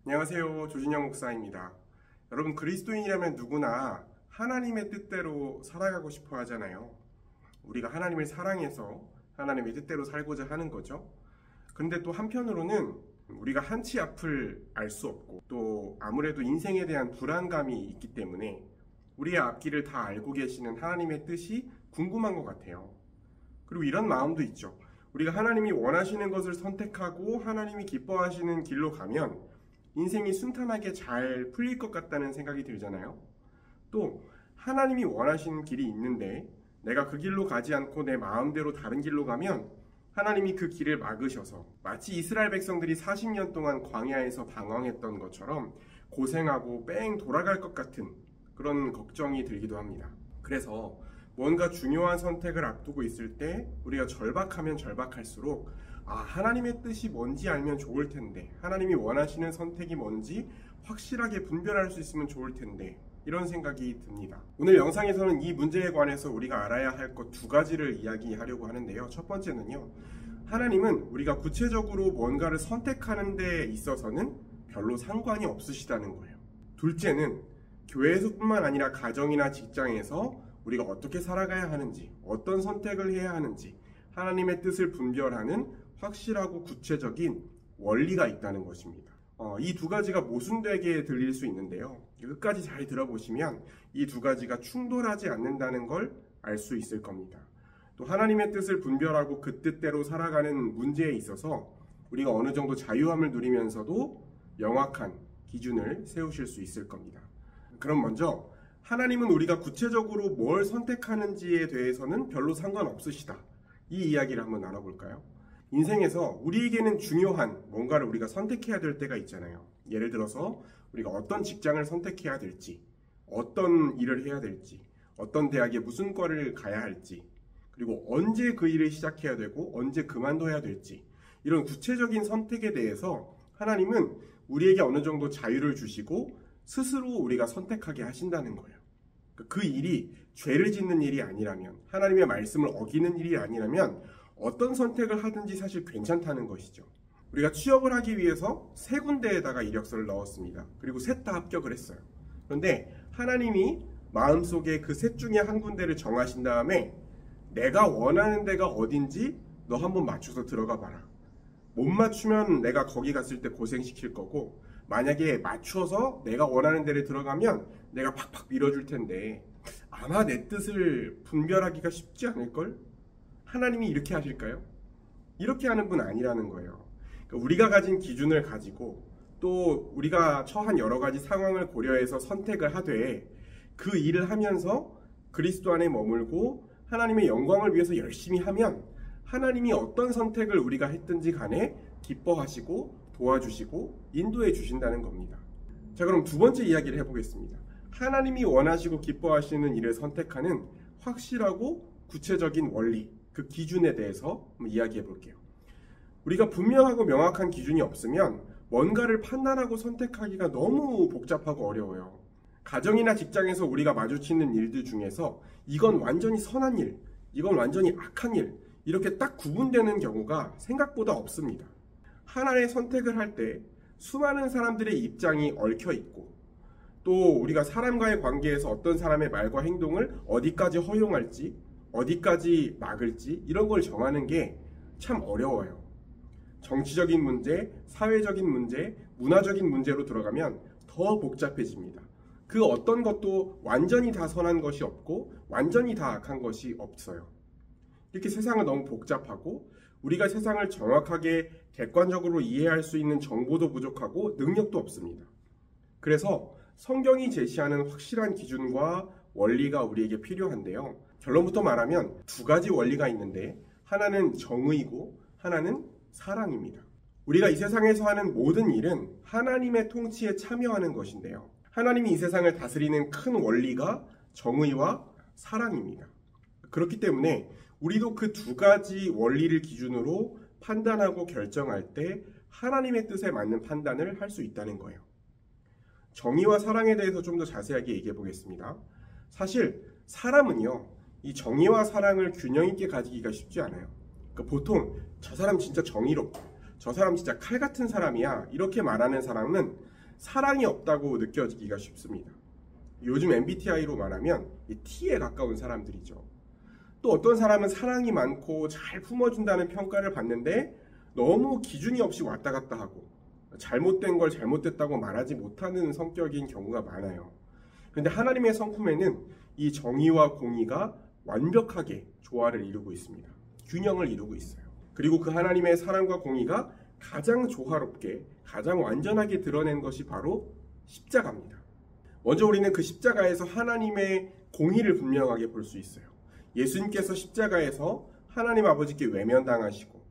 안녕하세요. 조진영 목사입니다. 여러분, 그리스도인이라면 누구나 하나님의 뜻대로 살아가고 싶어 하잖아요. 우리가 하나님을 사랑해서 하나님의 뜻대로 살고자 하는 거죠. 그런데 또 한편으로는 우리가 한치 앞을 알 수 없고 또 아무래도 인생에 대한 불안감이 있기 때문에 우리의 앞길을 다 알고 계시는 하나님의 뜻이 궁금한 것 같아요. 그리고 이런 마음도 있죠. 우리가 하나님이 원하시는 것을 선택하고 하나님이 기뻐하시는 길로 가면 인생이 순탄하게 잘 풀릴 것 같다는 생각이 들잖아요. 또 하나님이 원하시는 길이 있는데 내가 그 길로 가지 않고 내 마음대로 다른 길로 가면 하나님이 그 길을 막으셔서 마치 이스라엘 백성들이 40년 동안 광야에서 방황했던 것처럼 고생하고 뺑 돌아갈 것 같은 그런 걱정이 들기도 합니다. 그래서 뭔가 중요한 선택을 앞두고 있을 때 우리가 절박하면 절박할수록 하나님의 뜻이 뭔지 알면 좋을 텐데, 하나님이 원하시는 선택이 뭔지 확실하게 분별할 수 있으면 좋을 텐데, 이런 생각이 듭니다. 오늘 영상에서는 이 문제에 관해서 우리가 알아야 할 것 두 가지를 이야기하려고 하는데요. 첫 번째는요, 하나님은 우리가 구체적으로 뭔가를 선택하는 데 있어서는 별로 상관이 없으시다는 거예요. 둘째는 교회에서뿐만 아니라 가정이나 직장에서 우리가 어떻게 살아가야 하는지, 어떤 선택을 해야 하는지 하나님의 뜻을 분별하는 확실하고 구체적인 원리가 있다는 것입니다. 이 두 가지가 모순되게 들릴 수 있는데요. 끝까지 잘 들어보시면 이 두 가지가 충돌하지 않는다는 걸 알 수 있을 겁니다. 또 하나님의 뜻을 분별하고 그 뜻대로 살아가는 문제에 있어서 우리가 어느 정도 자유함을 누리면서도 명확한 기준을 세우실 수 있을 겁니다. 그럼 먼저 하나님은 우리가 구체적으로 뭘 선택하는지에 대해서는 별로 상관없으시다. 이 이야기를 한번 나눠볼까요? 인생에서 우리에게는 중요한 뭔가를 우리가 선택해야 될 때가 있잖아요. 예를 들어서 우리가 어떤 직장을 선택해야 될지, 어떤 일을 해야 될지, 어떤 대학에 무슨 과를 가야 할지, 그리고 언제 그 일을 시작해야 되고 언제 그만둬야 될지, 이런 구체적인 선택에 대해서 하나님은 우리에게 어느 정도 자유를 주시고 스스로 우리가 선택하게 하신다는 거예요. 그 일이 죄를 짓는 일이 아니라면, 하나님의 말씀을 어기는 일이 아니라면 어떤 선택을 하든지 사실 괜찮다는 것이죠. 우리가 취업을 하기 위해서 세 군데에다가 이력서를 넣었습니다. 그리고 셋 다 합격을 했어요. 그런데 하나님이 마음속에 그 셋 중에 한 군데를 정하신 다음에 내가 원하는 데가 어딘지 너 한번 맞춰서 들어가 봐라. 못 맞추면 내가 거기 갔을 때 고생시킬 거고, 만약에 맞춰서 내가 원하는 데를 들어가면 내가 팍팍 밀어줄 텐데 아마 내 뜻을 분별하기가 쉽지 않을걸? 하나님이 이렇게 하실까요? 이렇게 하는 분 아니라는 거예요. 그러니까 우리가 가진 기준을 가지고 또 우리가 처한 여러 가지 상황을 고려해서 선택을 하되 그 일을 하면서 그리스도 안에 머물고 하나님의 영광을 위해서 열심히 하면 하나님이 어떤 선택을 우리가 했든지 간에 기뻐하시고 도와주시고 인도해 주신다는 겁니다. 자, 그럼 두 번째 이야기를 해보겠습니다. 하나님이 원하시고 기뻐하시는 일을 선택하는 확실하고 구체적인 원리, 그 기준에 대해서 한번 이야기해 볼게요. 우리가 분명하고 명확한 기준이 없으면 뭔가를 판단하고 선택하기가 너무 복잡하고 어려워요. 가정이나 직장에서 우리가 마주치는 일들 중에서 이건 완전히 선한 일, 이건 완전히 악한 일, 이렇게 딱 구분되는 경우가 생각보다 없습니다. 하나의 선택을 할 때 수많은 사람들의 입장이 얽혀 있고, 또 우리가 사람과의 관계에서 어떤 사람의 말과 행동을 어디까지 허용할지, 어디까지 막을지, 이런 걸 정하는 게 참 어려워요. 정치적인 문제, 사회적인 문제, 문화적인 문제로 들어가면 더 복잡해집니다. 그 어떤 것도 완전히 다 선한 것이 없고 완전히 다 악한 것이 없어요. 이렇게 세상은 너무 복잡하고 우리가 세상을 정확하게 객관적으로 이해할 수 있는 정보도 부족하고 능력도 없습니다. 그래서 성경이 제시하는 확실한 기준과 원리가 우리에게 필요한데요. 결론부터 말하면 두 가지 원리가 있는데 하나는 정의고 하나는 사랑입니다. 우리가 이 세상에서 하는 모든 일은 하나님의 통치에 참여하는 것인데요. 하나님이 이 세상을 다스리는 큰 원리가 정의와 사랑입니다. 그렇기 때문에 우리도 그 두 가지 원리를 기준으로 판단하고 결정할 때 하나님의 뜻에 맞는 판단을 할 수 있다는 거예요. 정의와 사랑에 대해서 좀 더 자세하게 얘기해 보겠습니다. 사실 사람은요, 이 정의와 사랑을 균형 있게 가지기가 쉽지 않아요. 그러니까 보통 저 사람 진짜 정의롭고 저 사람 진짜 칼 같은 사람이야, 이렇게 말하는 사람은 사랑이 없다고 느껴지기가 쉽습니다. 요즘 MBTI로 말하면 이 T에 가까운 사람들이죠. 또 어떤 사람은 사랑이 많고 잘 품어준다는 평가를 받는데 너무 기준이 없이 왔다 갔다 하고 잘못된 걸 잘못됐다고 말하지 못하는 성격인 경우가 많아요. 그런데 하나님의 성품에는 이 정의와 공의가 완벽하게 조화를 이루고 있습니다. 균형을 이루고 있어요. 그리고 그 하나님의 사랑과 공의가 가장 조화롭게, 가장 완전하게 드러낸 것이 바로 십자가입니다. 먼저 우리는 그 십자가에서 하나님의 공의를 분명하게 볼 수 있어요. 예수님께서 십자가에서 하나님 아버지께 외면당하시고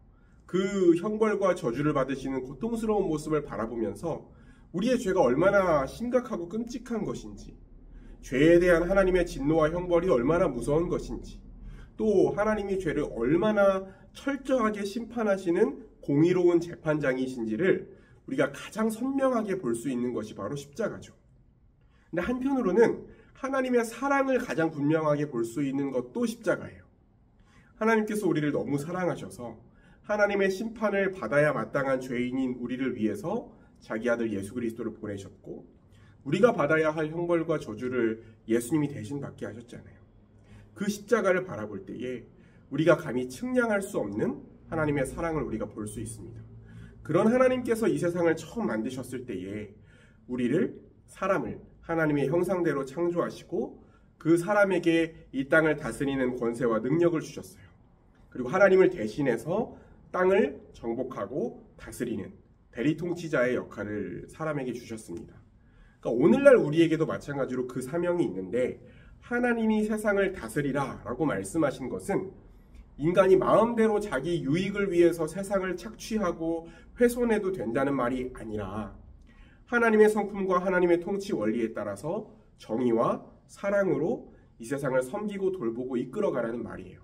그 형벌과 저주를 받으시는 고통스러운 모습을 바라보면서 우리의 죄가 얼마나 심각하고 끔찍한 것인지, 죄에 대한 하나님의 진노와 형벌이 얼마나 무서운 것인지, 또 하나님이 죄를 얼마나 철저하게 심판하시는 공의로운 재판장이신지를 우리가 가장 선명하게 볼 수 있는 것이 바로 십자가죠. 근데 한편으로는 하나님의 사랑을 가장 분명하게 볼 수 있는 것도 십자가예요. 하나님께서 우리를 너무 사랑하셔서 하나님의 심판을 받아야 마땅한 죄인인 우리를 위해서 자기 아들 예수 그리스도를 보내셨고, 우리가 받아야 할 형벌과 저주를 예수님이 대신 받게 하셨잖아요. 그 십자가를 바라볼 때에 우리가 감히 측량할 수 없는 하나님의 사랑을 우리가 볼 수 있습니다. 그런 하나님께서 이 세상을 처음 만드셨을 때에 우리를, 사람을 하나님의 형상대로 창조하시고 그 사람에게 이 땅을 다스리는 권세와 능력을 주셨어요. 그리고 하나님을 대신해서 땅을 정복하고 다스리는 대리통치자의 역할을 사람에게 주셨습니다. 그러니까 오늘날 우리에게도 마찬가지로 그 사명이 있는데, 하나님이 세상을 다스리라 라고 말씀하신 것은 인간이 마음대로 자기 유익을 위해서 세상을 착취하고 훼손해도 된다는 말이 아니라 하나님의 성품과 하나님의 통치 원리에 따라서 정의와 사랑으로 이 세상을 섬기고 돌보고 이끌어가라는 말이에요.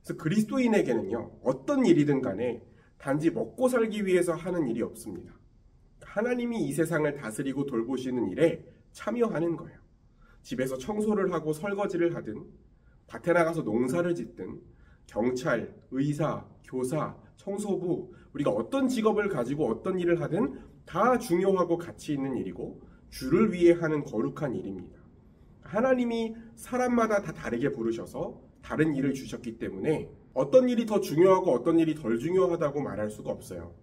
그래서 그리스도인에게는요, 어떤 일이든 간에 단지 먹고 살기 위해서 하는 일이 없습니다. 하나님이 이 세상을 다스리고 돌보시는 일에 참여하는 거예요. 집에서 청소를 하고 설거지를 하든, 밭에 나가서 농사를 짓든, 경찰, 의사, 교사, 청소부, 우리가 어떤 직업을 가지고 어떤 일을 하든 다 중요하고 가치 있는 일이고 주를 위해 하는 거룩한 일입니다. 하나님이 사람마다 다 다르게 부르셔서 다른 일을 주셨기 때문에 어떤 일이 더 중요하고 어떤 일이 덜 중요하다고 말할 수가 없어요.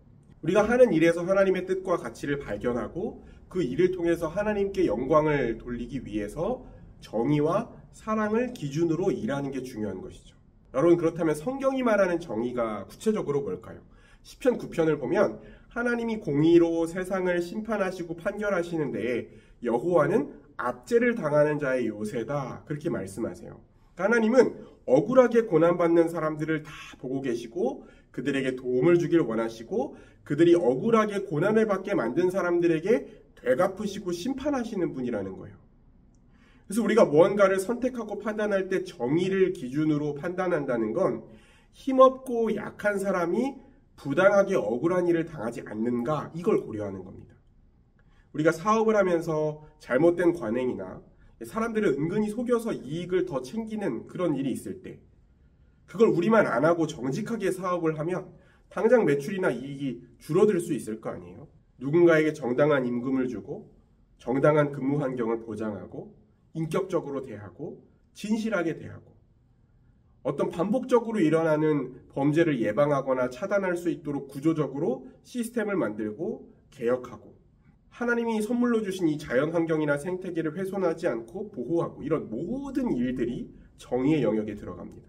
우리가 하는 일에서 하나님의 뜻과 가치를 발견하고 그 일을 통해서 하나님께 영광을 돌리기 위해서 정의와 사랑을 기준으로 일하는 게 중요한 것이죠. 여러분, 그렇다면 성경이 말하는 정의가 구체적으로 뭘까요? 시편 9편을 보면 하나님이 공의로 세상을 심판하시고 판결하시는 데에 여호와는 압제를 당하는 자의 요새다, 그렇게 말씀하세요. 하나님은 억울하게 고난받는 사람들을 다 보고 계시고 그들에게 도움을 주길 원하시고 그들이 억울하게 고난을 받게 만든 사람들에게 되갚으시고 심판하시는 분이라는 거예요. 그래서 우리가 무언가를 선택하고 판단할 때 정의를 기준으로 판단한다는 건 힘없고 약한 사람이 부당하게 억울한 일을 당하지 않는가, 이걸 고려하는 겁니다. 우리가 사업을 하면서 잘못된 관행이나 사람들을 은근히 속여서 이익을 더 챙기는 그런 일이 있을 때 그걸 우리만 안 하고 정직하게 사업을 하면 당장 매출이나 이익이 줄어들 수 있을 거 아니에요. 누군가에게 정당한 임금을 주고 정당한 근무 환경을 보장하고 인격적으로 대하고 진실하게 대하고 어떤 반복적으로 일어나는 범죄를 예방하거나 차단할 수 있도록 구조적으로 시스템을 만들고 개혁하고 하나님이 선물로 주신 이 자연환경이나 생태계를 훼손하지 않고 보호하고, 이런 모든 일들이 정의의 영역에 들어갑니다.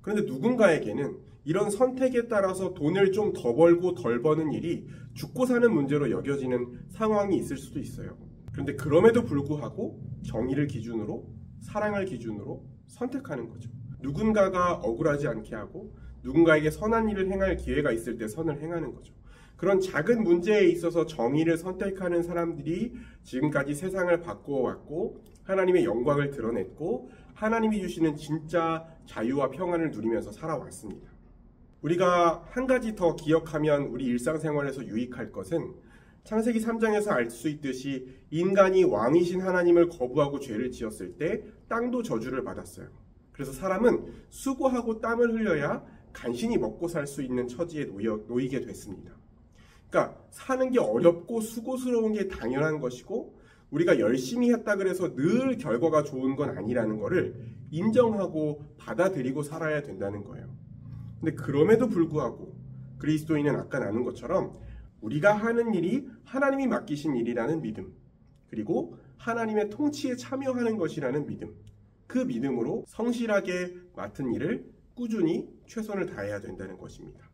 그런데 누군가에게는 이런 선택에 따라서 돈을 좀 더 벌고 덜 버는 일이 죽고 사는 문제로 여겨지는 상황이 있을 수도 있어요. 그런데 그럼에도 불구하고 정의를 기준으로, 사랑을 기준으로 선택하는 거죠. 누군가가 억울하지 않게 하고 누군가에게 선한 일을 행할 기회가 있을 때 선을 행하는 거죠. 그런 작은 문제에 있어서 정의를 선택하는 사람들이 지금까지 세상을 바꾸어왔고 하나님의 영광을 드러냈고 하나님이 주시는 진짜 자유와 평안을 누리면서 살아왔습니다. 우리가 한 가지 더 기억하면 우리 일상생활에서 유익할 것은 창세기 3장에서 알 수 있듯이 인간이 왕이신 하나님을 거부하고 죄를 지었을 때 땅도 저주를 받았어요. 그래서 사람은 수고하고 땀을 흘려야 간신히 먹고 살 수 있는 처지에 놓이게 됐습니다. 그러니까 사는 게 어렵고 수고스러운 게 당연한 것이고 우리가 열심히 했다 그래서 늘 결과가 좋은 건 아니라는 것을 인정하고 받아들이고 살아야 된다는 거예요. 근데 그럼에도 불구하고 그리스도인은 아까 나눈 것처럼 우리가 하는 일이 하나님이 맡기신 일이라는 믿음, 그리고 하나님의 통치에 참여하는 것이라는 믿음, 그 믿음으로 성실하게 맡은 일을 꾸준히 최선을 다해야 된다는 것입니다.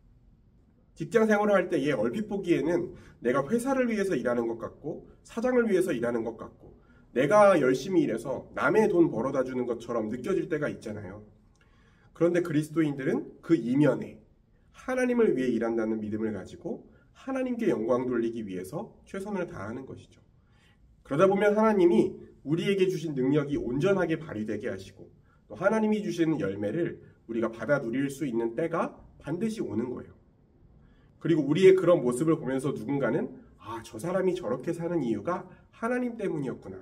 직장 생활을 할 때 얼핏 보기에는 내가 회사를 위해서 일하는 것 같고 사장을 위해서 일하는 것 같고 내가 열심히 일해서 남의 돈 벌어다 주는 것처럼 느껴질 때가 있잖아요. 그런데 그리스도인들은 그 이면에 하나님을 위해 일한다는 믿음을 가지고 하나님께 영광 돌리기 위해서 최선을 다하는 것이죠. 그러다 보면 하나님이 우리에게 주신 능력이 온전하게 발휘되게 하시고 또 하나님이 주시는 열매를 우리가 받아 누릴 수 있는 때가 반드시 오는 거예요. 그리고 우리의 그런 모습을 보면서 누군가는 저 사람이 저렇게 사는 이유가 하나님 때문이었구나.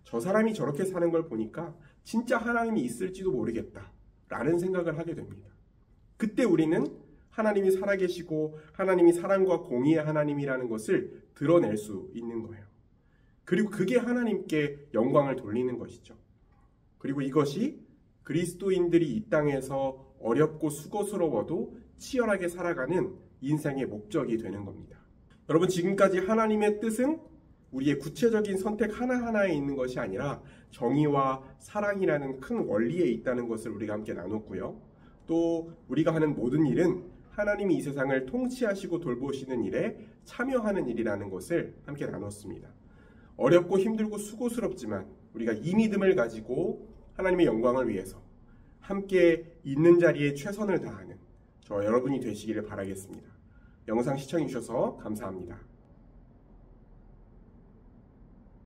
저 사람이 저렇게 사는 걸 보니까 진짜 하나님이 있을지도 모르겠다 라는 생각을 하게 됩니다. 그때 우리는 하나님이 살아계시고 하나님이 사랑과 공의의 하나님이라는 것을 드러낼 수 있는 거예요. 그리고 그게 하나님께 영광을 돌리는 것이죠. 그리고 이것이 그리스도인들이 이 땅에서 어렵고 수고스러워도 치열하게 살아가는 인생의 목적이 되는 겁니다. 여러분, 지금까지 하나님의 뜻은 우리의 구체적인 선택 하나하나에 있는 것이 아니라 정의와 사랑이라는 큰 원리에 있다는 것을 우리가 함께 나눴고요. 또 우리가 하는 모든 일은 하나님이 이 세상을 통치하시고 돌보시는 일에 참여하는 일이라는 것을 함께 나눴습니다. 어렵고 힘들고 수고스럽지만 우리가 이 믿음을 가지고 하나님의 영광을 위해서 함께 있는 자리에 최선을 다하는 저 여러분이 되시기를 바라겠습니다. 영상 시청해 주셔서 감사합니다.